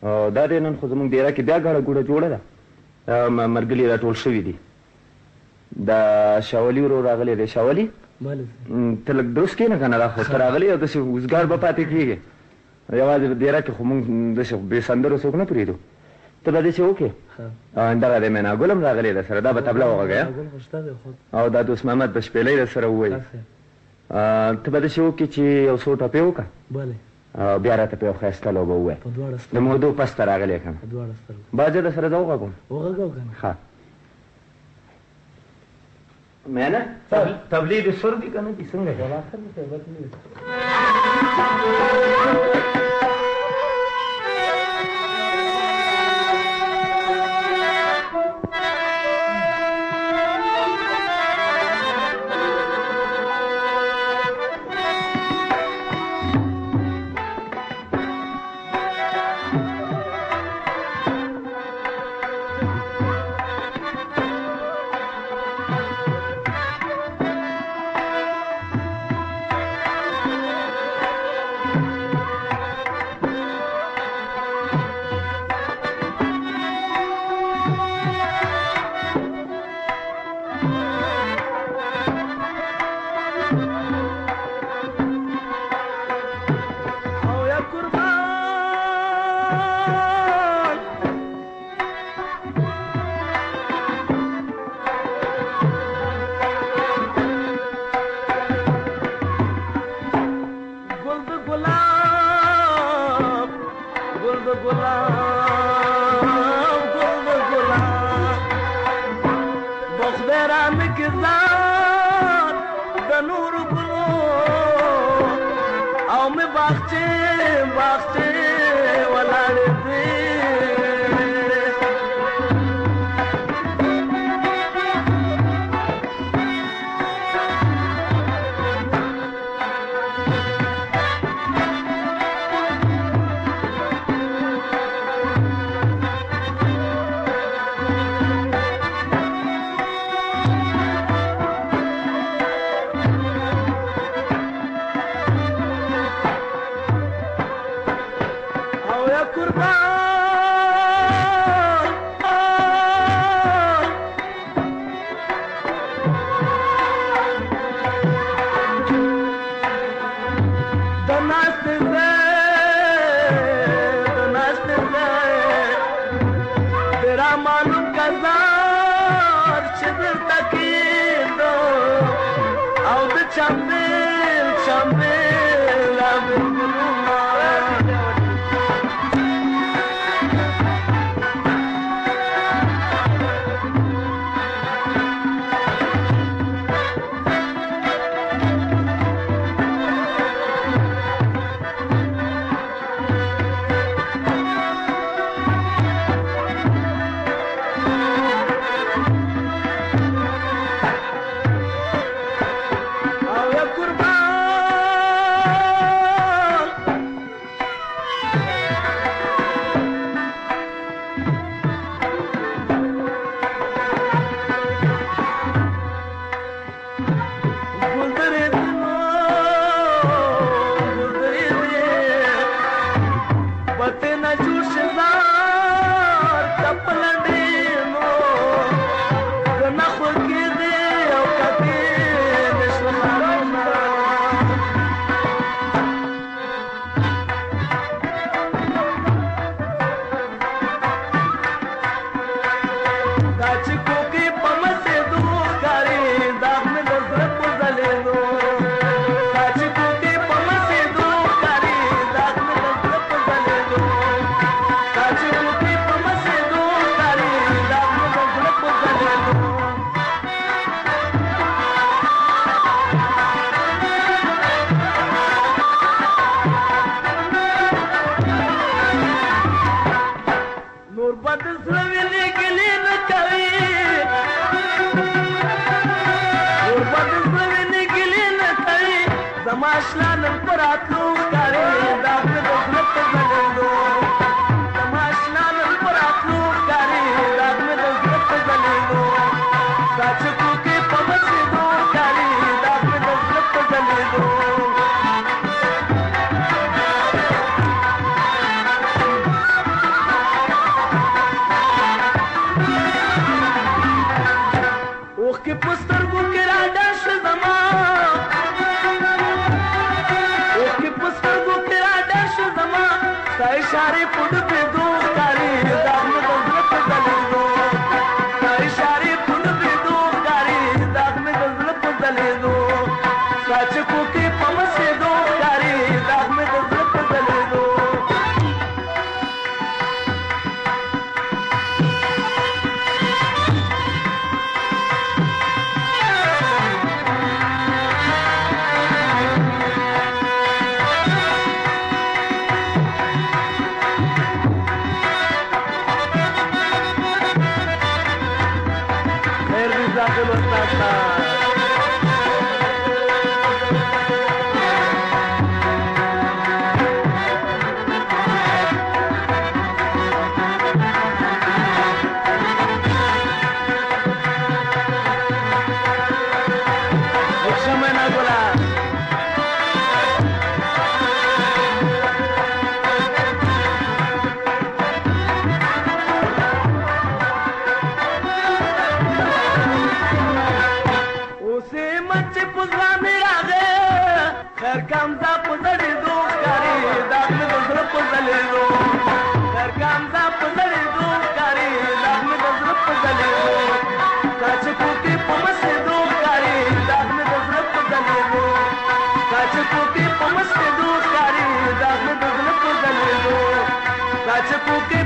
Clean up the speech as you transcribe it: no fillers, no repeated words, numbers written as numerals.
دا دی نن خو زموږ ډیره کې بیا ګاډه ګوډه جوړه ده مرګلي راټول شوي دي دا شاولي ورو راغلی دی شاولي ته لږ درست کښېنه که نه دا خو ته راغلی او داسې اوزګار به پاتې کېږې یوازې په ډیره کې خو موږ داسې بې سندرو څوک نه پرېږدو ته به داسې وکړې دغه دی مینا ګل هم راغلی ده سره دا به طبله وغږی او دا دوست محمد به شپېلۍ در سره ووایي ته به داسې وکړې چې یو څو ټپې وکړه بیا راته په یو ښایسته لوبه ووایه د مودو پس ته راغلی که نه باجه در سره زه وغږوم ښه مینا تبلیغ سر دي که نه دي څنګه تا اشاره پود په دوکاری داغ مې د زړه په ځلېدو تا اشاره پود په دوکاری داغ مې د زړه په ځلېدو ساچ کو کې پمسه دوکاری داغ مې د زړه په ځلېدو That's a